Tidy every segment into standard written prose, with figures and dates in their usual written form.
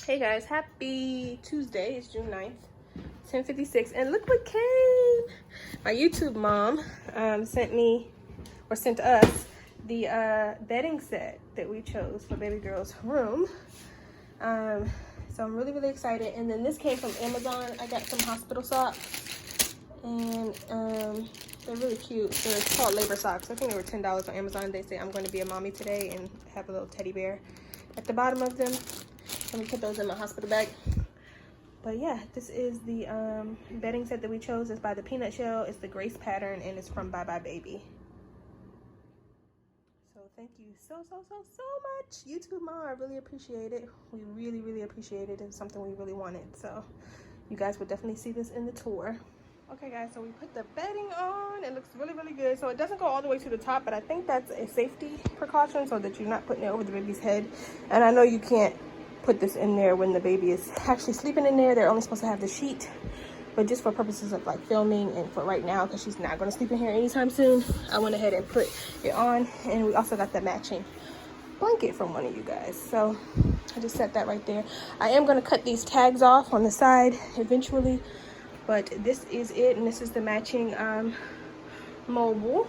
Hey guys, happy Tuesday. It's June 9th, 10:56, and look what came. My YouTube mom sent us the bedding set that we chose for baby girl's room. So I'm really excited. And then this came from Amazon. I got some hospital socks, and they're really cute. They're called labor socks. I think they were $10 on Amazon. They say I'm going to be a mommy today and have a little teddy bear at the bottom of them. Let me put those in my hospital bag. But yeah, this is the bedding set that we chose. It's by the Peanut Shell. It's the Grace pattern, and it's from Bye Bye Baby. So thank you so much, YouTube mom. I really appreciate it. We really appreciate it. It's something we really wanted. So you guys will definitely see this in the tour. Okay guys, so we put the bedding on. It looks really good. So it doesn't go all the way to the top, but I think that's a safety precaution so that you're not putting it over the baby's head. And I know you can't put this in there when the baby is actually sleeping in there. They're only supposed to have the sheet, but just for purposes of like filming and for right now, because she's not going to sleep in here anytime soon, I went ahead and put it on. And we also got the matching blanket from one of you guys, so I just set that right there. I am going to cut these tags off on the side eventually, but this is it, and this is the matching mobile,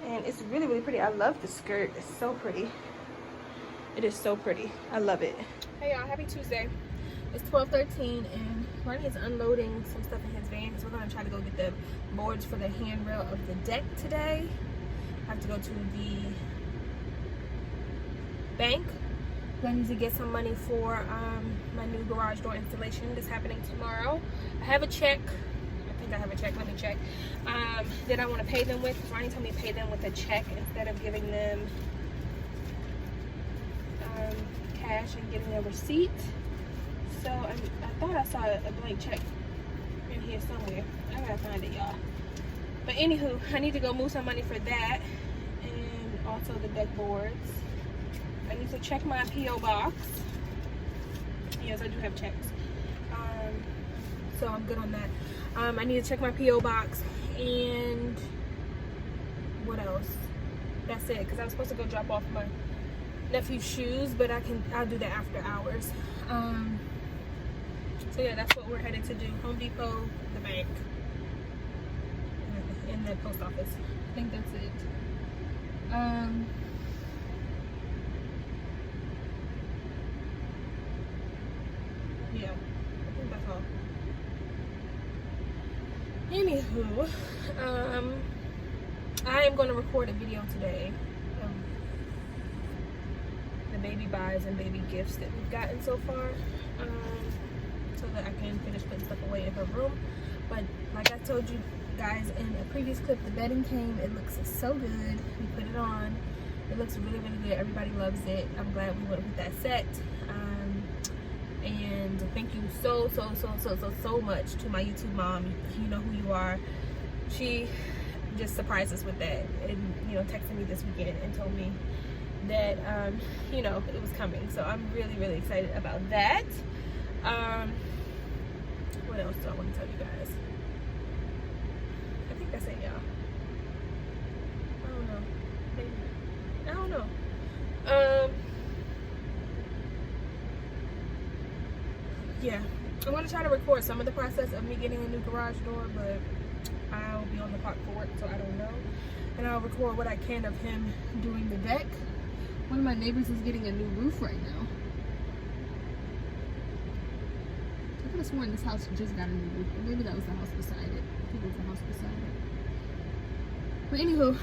and it's really pretty. I love the skirt. It's so pretty. It is so pretty. I love it. Hey y'all, happy Tuesday. It's 12:13 and Ronnie is unloading some stuff in his van, so we're gonna try to go get the boards for the handrail of the deck today. I have to go to the bank. I need to get some money for my new garage door installation that's happening tomorrow. I have a check. I think I have a check. Let me check. That I want to pay them with. Ronnie told me to pay them with a check instead of giving them cash and getting a receipt. So I thought I saw a blank check in here somewhere. I gotta find it, y'all. But anywho, I need to go move some money for that, and also the deck boards. I need to check my P.O. box. Yes, I do have checks. So I'm good on that. I need to check my P.O. box, and what else? That's it, because I was supposed to go drop off my nephew's shoes, but I'll do that after hours. So yeah, that's what we're headed to do. Home Depot, the bank, and the post office. I think that's it. Yeah, I think that's all. Anywho, I am going to record a video today of the baby buys and baby gifts that we've gotten so far, so that I can finish putting stuff away in her room. But like I told you guys in a previous clip, the bedding came. It looks so good. We put it on. It looks really good. Everybody loves it. I'm glad we went with that set. And thank you so much to my YouTube mom. You know who you are. She just surprised us with that, and texted me this weekend and told me that it was coming. So I'm really excited about that. What else do I want to tell you guys? I think that's it, y'all. I don't know. Maybe. I don't know. Yeah, I'm going to try to record some of the process of me getting a new garage door, but I'll be on the clock for work, so I don't know. And I'll record what I can of him doing the deck. One of my neighbors is getting a new roof right now. I could have sworn this house just got a new roof, but maybe that was the house beside it. I think it was the house beside it. But anywho,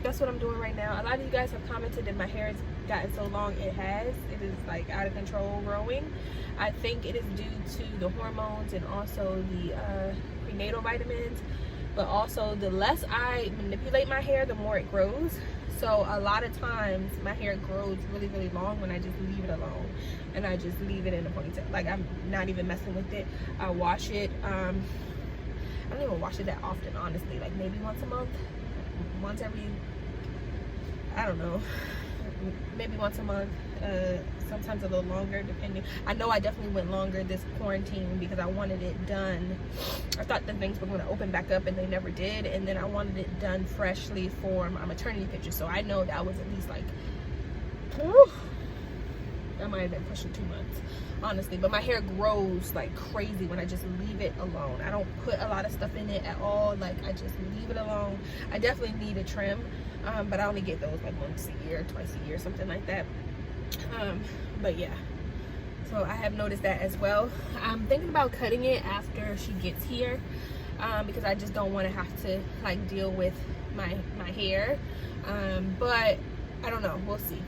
that's what I'm doing right now. A lot of you guys have commented that my hair has gotten so long. It has. It is like out of control growing. I think it is due to the hormones and also the prenatal vitamins, but also the less I manipulate my hair, the more it grows. So a lot of times my hair grows really long when I just leave it alone, and I just leave it in a ponytail. Like, I'm not even messing with it. I wash it. I don't even wash it that often, honestly. Like maybe once a month, once every, I don't know, maybe once a month. Sometimes a little longer, depending. I know I definitely went longer this quarantine because I wanted it done. I thought the things were going to open back up, and they never did. And then I wanted it done freshly for my maternity picture. So I know that was at least like That might have been pushing 2 months, honestly. But my hair grows like crazy when I just leave it alone. I don't put a lot of stuff in it at all. Like, I just leave it alone. I definitely need a trim, but I only get those like once a year, twice a year, something like that. But yeah, so I have noticed that as well. I'm thinking about cutting it after she gets here, because I just don't want to have to like deal with my hair. But I don't know, we'll see.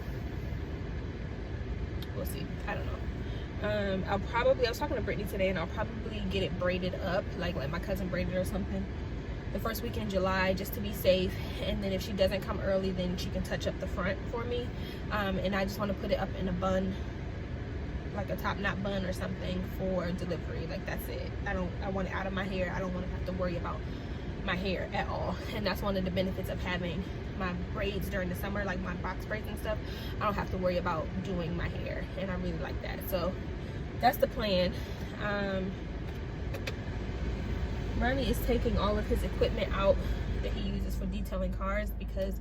I don't know. I was talking to Brittany today, and I'll probably get it braided up, like my cousin braided or something, the first week in July, just to be safe. And then if she doesn't come early, then she can touch up the front for me. And I just want to put it up in a bun, like a top knot bun or something, for delivery. Like, that's it. I want it out of my hair. I don't want to have to worry about my hair at all. And that's one of the benefits of having my braids during the summer, like my box braids and stuff. I don't have to worry about doing my hair, and I really like that. So that's the plan. Ronnie is taking all of his equipment out that he uses for detailing cars, because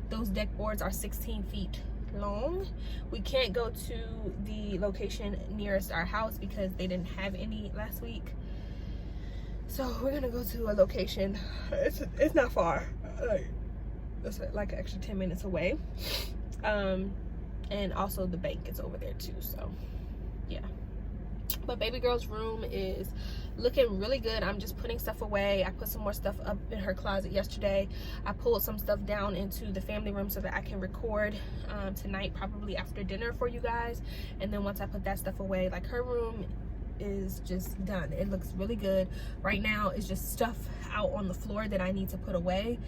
those deck boards are 16 feet long. We can't go to the location nearest our house because they didn't have any last week. So we're gonna go to a location. It's not far. It's like an extra 10 minutes away. And also the bank is over there too. So yeah. But baby girl's room is looking really good. I'm just putting stuff away. I put some more stuff up in her closet yesterday. I pulled some stuff down into the family room so that I can record tonight, probably after dinner, for you guys. And then once I put that stuff away, like, her room is just done. It looks really good. Right now it's just stuff out on the floor that I need to put away,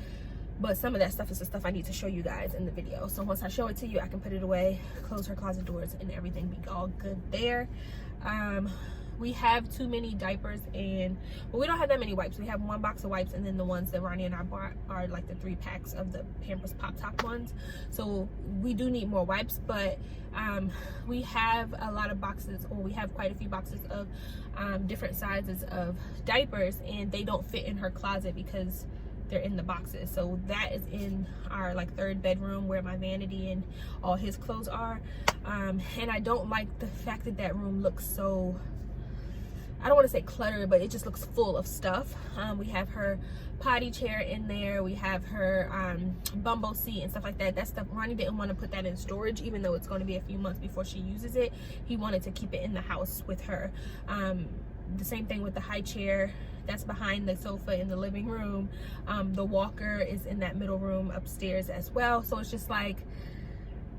but some of that stuff is the stuff I need to show you guys in the video. So once I show it to you, I can put it away, close her closet doors, and everything be all good there. We have too many diapers, and well, we don't have that many wipes. We have 1 box of wipes, and then the ones that Ronnie and I bought are like the 3 packs of the Pampers Pop Top ones. So we do need more wipes, but we have a lot of boxes, or we have quite a few boxes of different sizes of diapers, and they don't fit in her closet because they're in the boxes. So that is in our like 3rd bedroom, where my vanity and all his clothes are. And I don't like the fact that that room looks so, I don't want to say cluttered, but it just looks full of stuff. We have her potty chair in there. We have her bumbo seat and stuff like that. That stuff, Ronnie didn't want to put that in storage, even though it's going to be a few months before she uses it. He wanted to keep it in the house with her. The same thing with the high chair. That's behind the sofa in the living room. The walker is in that middle room upstairs as well. So it's just like,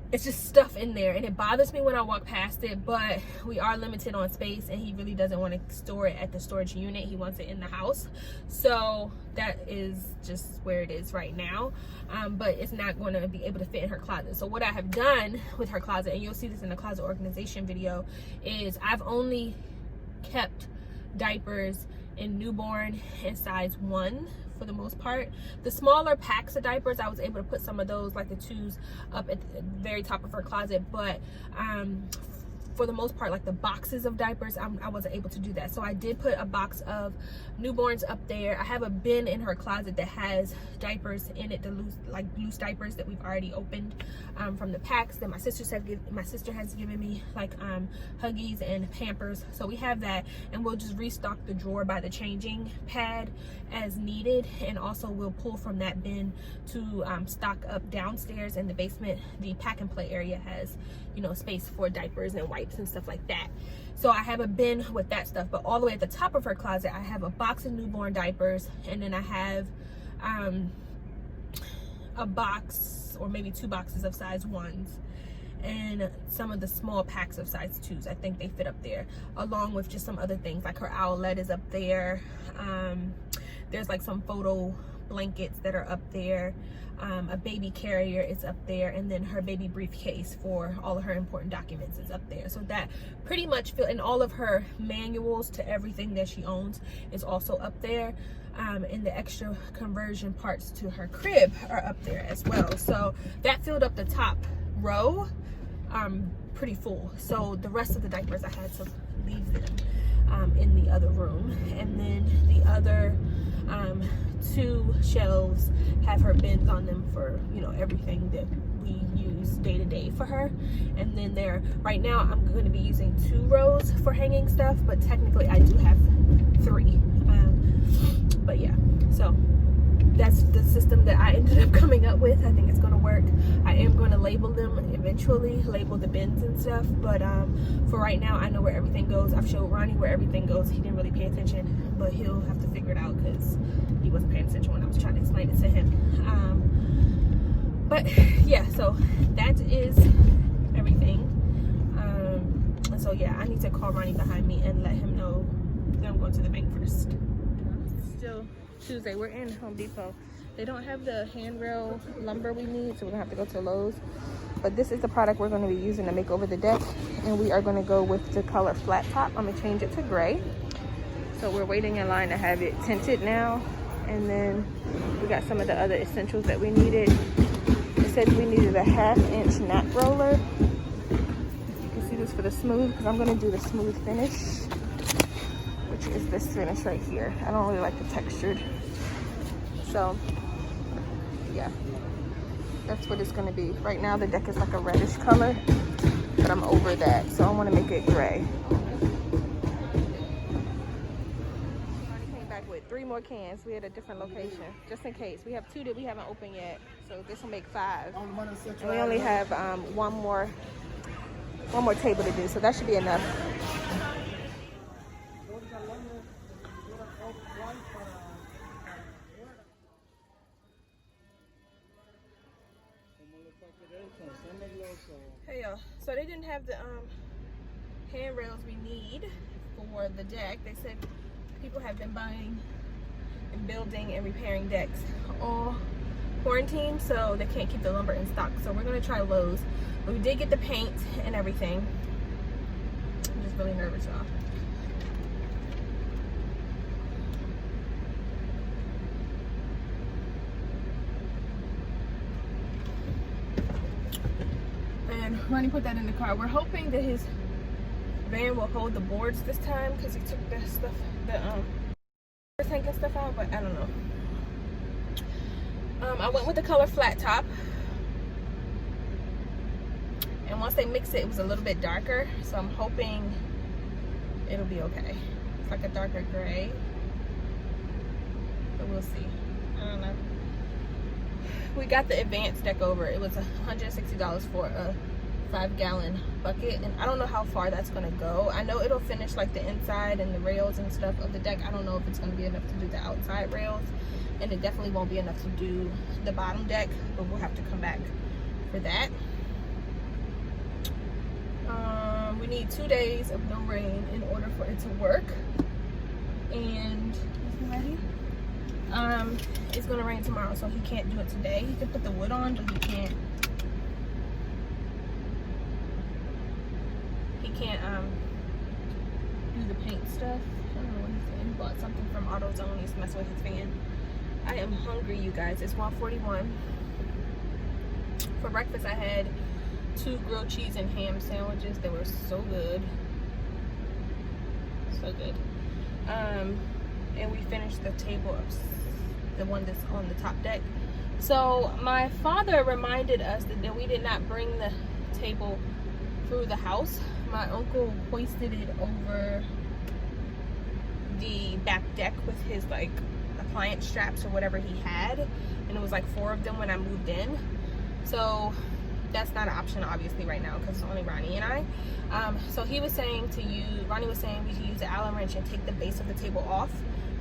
it's just stuff in there, and it bothers me when I walk past it, but we are limited on space, and he really doesn't want to store it at the storage unit. He wants it in the house. So that is just where it is right now. But it's not going to be able to fit in her closet. So what I have done with her closet, and you'll see this in the closet organization video, is I've only kept diapers in newborn and size 1 for the most part. The smaller packs of diapers, I was able to put some of those, like the 2s, up at the very top of her closet, but for the most part, like the boxes of diapers, I wasn't able to do that. So I did put a box of newborns up there. I have a bin in her closet that has diapers in it, the loose diapers that we've already opened from the packs that my sister has given me, like Huggies and Pampers. So we have that, and we'll just restock the drawer by the changing pad as needed, and also we'll pull from that bin to stock up downstairs in the basement. The pack and play area has, you know, space for diapers and wipes and stuff like that. So I have a bin with that stuff, but all the way at the top of her closet, I have a box of newborn diapers, and then I have a box or maybe 2 boxes of size 1s, and some of the small packs of size 2s. I think they fit up there, along with just some other things, like her owlet is up there. There's like some photo blankets that are up there. A baby carrier is up there, and then her baby briefcase for all of her important documents is up there. So that pretty much and all of her manuals to everything that she owns is also up there. And the extra conversion parts to her crib are up there as well. So that filled up the top row pretty full. So the rest of the diapers, I had to leave them in the other room. And then the other 2 shelves have her bins on them for, you know, everything that we use day to day for her. And then there, right now I'm going to be using 2 rows for hanging stuff, but technically I do have 3. But yeah, so that's the system that I ended up coming up with. I think it's going to work. I am going to label them eventually, label the bins and stuff, but for right now I know where everything goes. I've showed Ronnie where everything goes. He didn't really pay attention, but he'll have to figure it out because he wasn't paying attention when I was trying to explain it to him. But yeah, so that is everything. And so yeah, I need to call Ronnie behind me and let him know that I'm going to the bank first. Still Tuesday, we're in Home Depot. They don't have the handrail lumber we need, so we're gonna have to go to Lowe's. But this is the product we're gonna be using to make over the deck, and we are gonna go with the color flat top. I'm gonna change it to gray. So we're waiting in line to have it tinted now, and then we got some of the other essentials that we needed. It said we needed a 1/2-inch nap roller. You can see this for the smooth, because I'm gonna do the smooth finish, which is this finish right here. I don't really like the textured. So yeah, that's what it's gonna be. Right now the deck is like a reddish color, but I'm over that, so I want to make it gray. Ronnie came back with 3 more cans. We had a different location, just in case. We have 2 that we haven't opened yet, so this will make 5. And we only have one more table to do, so that should be enough. Hey y'all, so they didn't have the handrails we need for the deck. They said people have been buying and building and repairing decks all quarantine, so they can't keep the lumber in stock. So we're gonna try Lowe's. But we did get the paint and everything. I'm just really nervous, y'all. And Ronnie put that in the car. We're hoping that his van will hold the boards this time, because he took the stuff, the tank and stuff out, but I don't know. I went with the color flat top, and once they mix it, it was a little bit darker, so I'm hoping it'll be okay. It's like a darker gray, but we'll see. I don't know. We got the advanced deck over. It was $160 for a 5-gallon bucket, and I don't know how far that's gonna go. I know it'll finish like the inside and the rails and stuff of the deck. I don't know if it's gonna be enough to do the outside rails, and it definitely won't be enough to do the bottom deck, but we'll have to come back for that. We need 2 days of no rain in order for it to work. And is he ready? It's gonna rain tomorrow, so he can't do it today. He can put the wood on, but he can't do the paint stuff. I don't know what he's saying. He bought something from AutoZone. He's messing with his van. I am hungry, you guys. It's 1:41. For breakfast I had 2 grilled cheese and ham sandwiches. They were so good. So good. And we finished the table of the one that's on the top deck. So my father reminded us that we did not bring the table through the house. My uncle hoisted it over the back deck with his like appliance straps or whatever he had, and it was like 4 of them when I moved in. So that's not an option obviously right now because it's only Ronnie and I. So he was saying Ronnie was saying we should use the Allen wrench and take the base of the table off,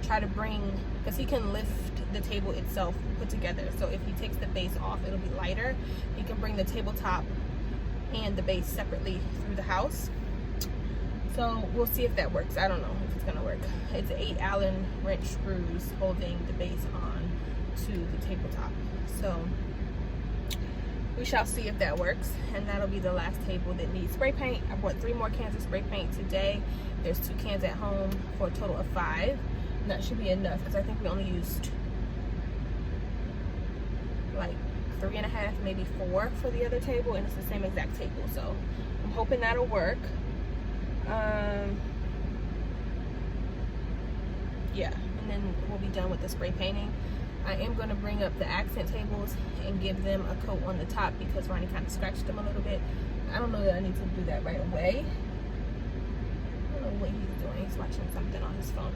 try to bring, because he can lift the table itself put together. So if he takes the base off, it'll be lighter. He can bring the tabletop and the base separately through the house. So we'll see if that works. I don't know if it's gonna work. It's 8 Allen wrench screws holding the base on to the tabletop. So we shall see if that works, and that'll be the last table that needs spray paint. I bought 3 more cans of spray paint today. There's 2 cans at home for a total of 5. And that should be enough because I think we only used like 3.5, maybe 4 for the other table, and it's the same exact table. So I'm hoping that'll work. Yeah, and then we'll be done with the spray painting. I am going to bring up the accent tables and give them a coat on the top because Ronnie kind of scratched them a little bit. I don't know that I need to do that right away. I don't know what he's doing. He's watching something on his phone.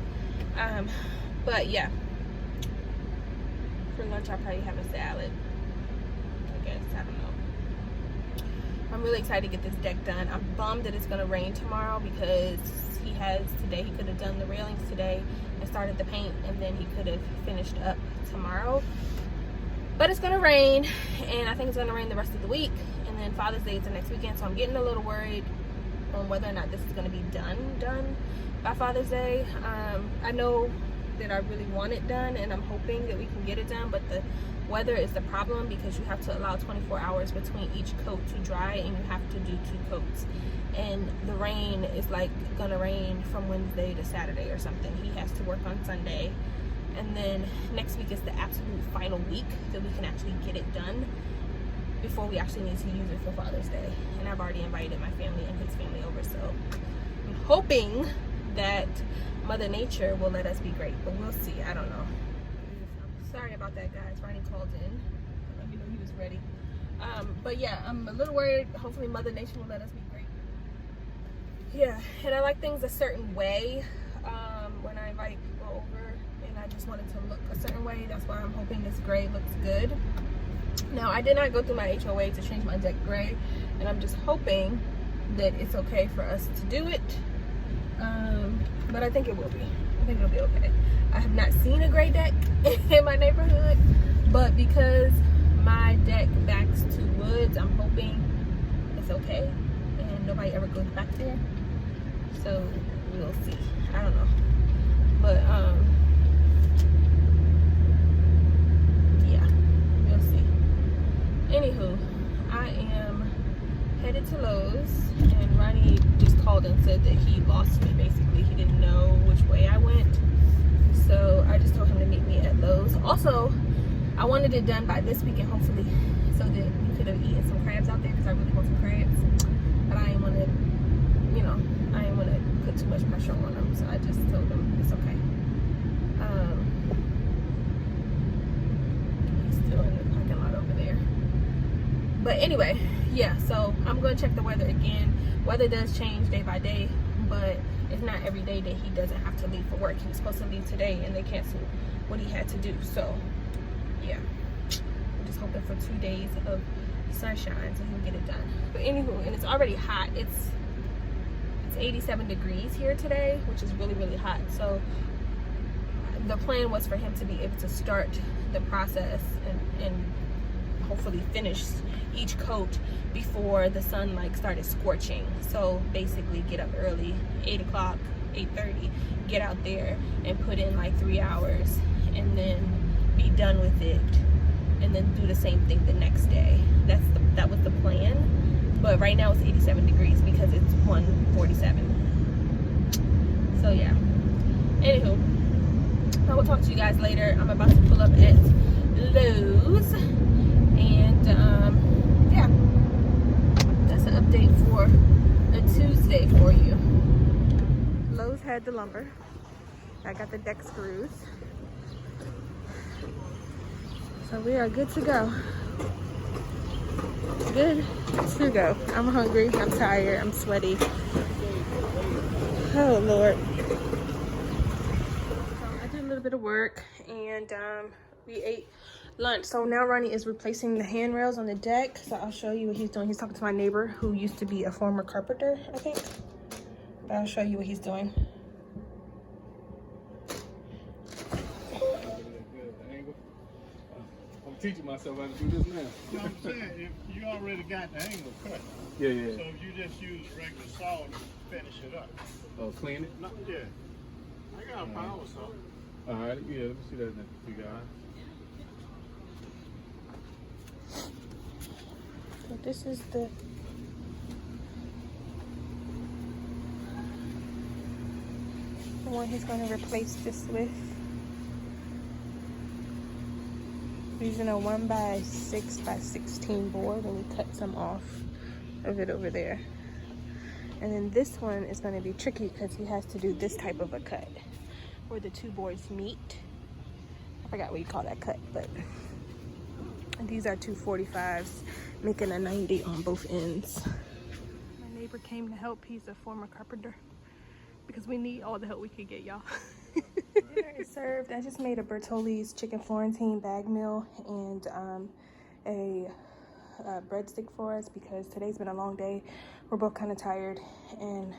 But yeah, for lunch I'll probably have a salad, I guess. I don't know. I'm really excited to get this deck done. I'm bummed that it's going to rain tomorrow because today he could have done the railings today and started the paint, and then he could have finished up tomorrow. But it's going to rain, and I think it's going to rain the rest of the week, and then Father's Day is the next weekend, so I'm getting a little worried on whether or not this is going to be done by Father's Day. I know that I really want it done, and I'm hoping that we can get it done, but the weather is the problem because you have to allow 24 hours between each coat to dry, and you have to do 2 coats. And the rain is like gonna rain from Wednesday to Saturday or something. He has to work on Sunday, and then next week is the absolute final week that we can actually get it done before we actually need to use it for Father's Day. And I've already invited my family and his family over, so I'm hoping that Mother Nature will let us be great, but we'll see. I don't know. Sorry about that, guys. Ronnie called in. Let me know he was ready. But yeah, I'm a little worried. Hopefully Mother Nature will let us be great. Yeah, and I like things a certain way when I invite people over, and I just wanted to look a certain way. That's why I'm hoping this gray looks good. Now, I did not go through my HOA to change my deck gray, and I'm just hoping that it's okay for us to do it. But I think it will be. I think it'll be okay. I have not seen a gray deck in my neighborhood, but because my deck backs to woods, I'm hoping it's okay and nobody ever goes back there. So we'll see. I don't know. But yeah, we'll see. Anywho, I am headed to Lowe's, and Ronnie just called and said that he lost me. Basically, he didn't know which way I went, so I just told him to meet me at Lowe's. Also, I wanted it done by this weekend, hopefully, so that we could have eaten some crabs out there, because I really want some crabs, but I didn't want to, you know, I didn't want to put too much pressure on him, so I just told him it's okay. He's still in the parking lot over there. But anyway, yeah, so I'm going to check the weather again. Weather does change day by day, but it's not every day that he doesn't have to leave for work. He was supposed to leave today, and they canceled what he had to do. So, yeah, I'm just hoping for 2 days of sunshine so he can get it done. But anywho, and it's already hot. It's 87 degrees here today, which is really, really hot. So the plan was for him to be able to start the process and hopefully finish each coat before the sun like started scorching. So basically get up early, 8 o'clock, 8:30, get out there and put in like 3 hours, and then be done with it, and then do the same thing the next day. That was the plan. But right now it's 87 degrees because it's 1:47. So yeah. Anywho, I will talk to you guys later. I'm about to pull up at Lowe's, and yeah, that's an update for a Tuesday for you. Lowe's had the lumber. I got the deck screws. So we are good to go. Good to go. I'm hungry, I'm tired, I'm sweaty. Oh Lord. I did a little bit of work, and we ate lunch. So now Ronnie is replacing the handrails on the deck. So I'll show you what he's doing. He's talking to my neighbor who used to be a former carpenter, I think. But I'll show you what he's doing. I'm teaching myself how to do this now. You know what I'm saying? If you already got the angle cut. Yeah, yeah. So if you just use regular saw to finish it up. Oh, clean it? No, yeah. I got a power saw. All right, yeah, let me see that then, you guys. So this is the one he's going to replace this with. Using a 1x6x16 board, and we cut some off of it over there. And then this one is going to be tricky because he has to do this type of a cut where the two boards meet. I I forgot what you call that cut, but these are 245s, making a 90 on both ends. My neighbor came to help. He's a former carpenter because we need all the help we could get, y'all. Dinner is served. I just made a Bertolli's chicken Florentine bag meal and a breadstick for us because today's been a long day. We're both kind of tired and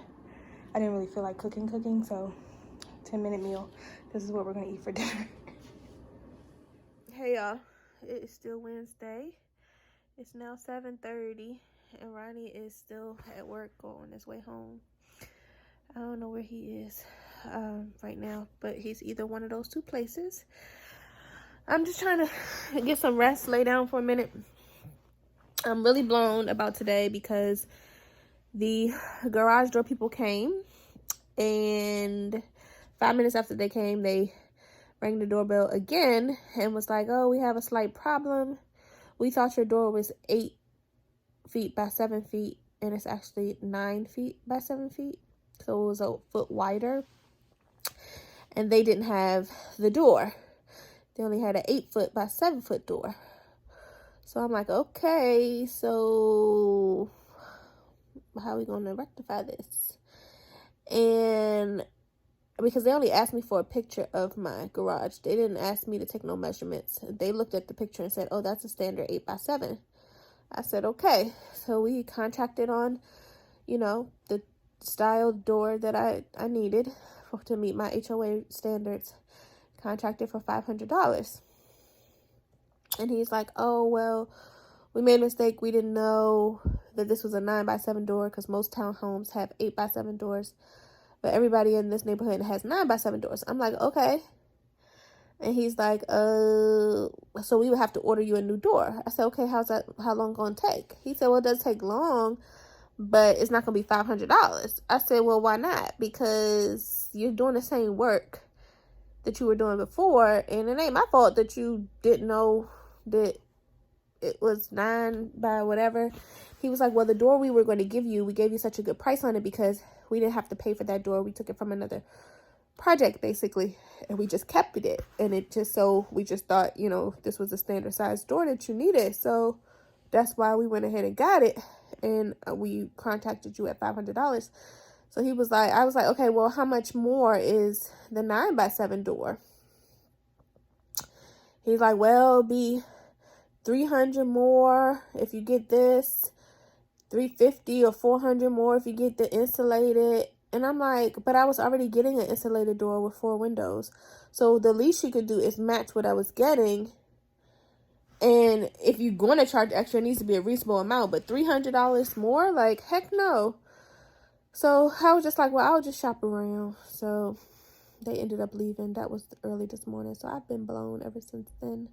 I didn't really feel like cooking, so 10-minute meal. This is what we're gonna eat for dinner. Hey y'all, it is still Wednesday. It's now 7:30 and Ronnie is still at work or on his way home. I don't know where he is right now, but he's either one of those two places. I'm just trying to get some rest, lay down for a minute. I'm really blown about today because the garage door people came, and 5 minutes after they came, they rang the doorbell again and was like, oh, we have a slight problem. We thought your door was 8 feet by 7 feet, and it's actually 9 feet by 7 feet. So it was a foot wider. And they didn't have the door. They only had an 8 foot by 7 foot door. So I'm like, okay, so how are we going to rectify this? And because they only asked me for a picture of my garage. They didn't ask me to take no measurements. They looked at the picture and said, oh, that's a standard 8 by 7. I said, okay. So we contracted on, you know, the style door that I needed to meet my HOA standards. Contracted for $500. And he's like, oh, well, we made a mistake. We didn't know that this was a 9 by 7 door because most townhomes have 8 by 7 doors. But everybody in this neighborhood has 9 by 7 doors. I'm like, okay. And he's like, so we would have to order you a new door. I said, okay, how long gonna take? He said, well, it does take long, but it's not gonna be $500. I said, well, why not? Because you're doing the same work that you were doing before, and it ain't my fault that you didn't know that it was 9 by whatever. He was like, well, the door we were going to give you, we gave you such a good price on it because we didn't have to pay for that door. We took it from another project, basically, and we just kept it. And it just, so we just thought, you know, this was a standard size door that you needed. So that's why we went ahead and got it. And we contacted you at $500. So he was like, I was like, okay, well, how much more is the 9 by 7 door? He's like, well, it'll be $300 more if you get this, $350 or $400 more if you get the insulated. And I'm like, but I was already getting an insulated door with 4 windows. So the least you could do is match what I was getting. And if you're going to charge extra, it needs to be a reasonable amount. But $300 more? Like, heck no. So I was just like, well, I'll just shop around. So they ended up leaving. That was early this morning. So I've been blown ever since then.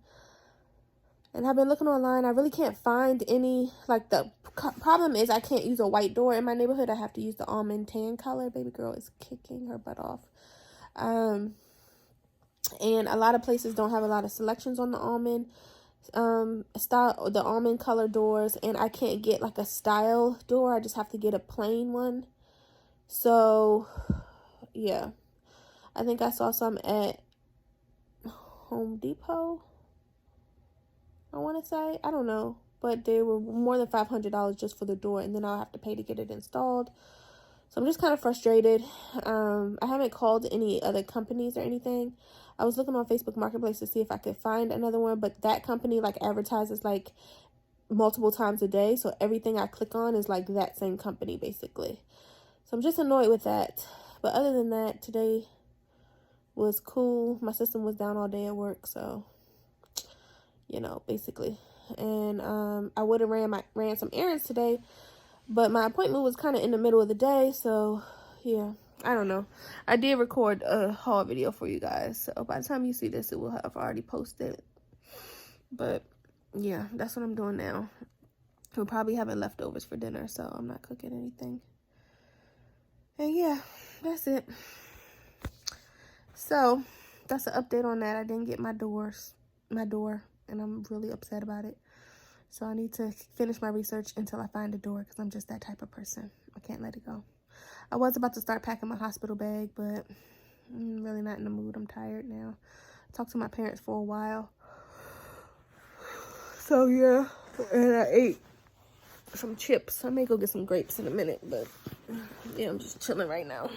And I've been looking online. I really can't find any, like, the problem is I can't use a white door in my neighborhood. I have to use the almond tan color. Baby girl is kicking her butt off. And a lot of places don't have a lot of selections on the almond style, the almond color doors. And I can't get, like, a style door. I just have to get a plain one. So, yeah. I think I saw some at Home Depot, I want to say. I don't know. But they were more than $500 just for the door. And then I'll have to pay to get it installed. So I'm just kind of frustrated. I haven't called any other companies or anything. I was looking on Facebook Marketplace to see if I could find another one. But that company, like, advertises, like, multiple times a day. So everything I click on is, like, that same company, basically. So I'm just annoyed with that. But other than that, today was cool. My system was down all day at work. So, you know, basically. And I would have ran some errands today. But my appointment was kind of in the middle of the day. So, yeah. I don't know. I did record a haul video for you guys. So by the time you see this, it will have already posted. But, yeah. That's what I'm doing now. We'll probably have leftovers for dinner. So I'm not cooking anything. And yeah, that's it. So, that's an update on that. I didn't get my door, and I'm really upset about it. So, I need to finish my research until I find a door, because I'm just that type of person. I can't let it go. I was about to start packing my hospital bag, but I'm really not in the mood. I'm tired now. talked to my parents for a while. So yeah, and I ate some chips. I may go get some grapes in a minute, but yeah, I'm just chilling right now.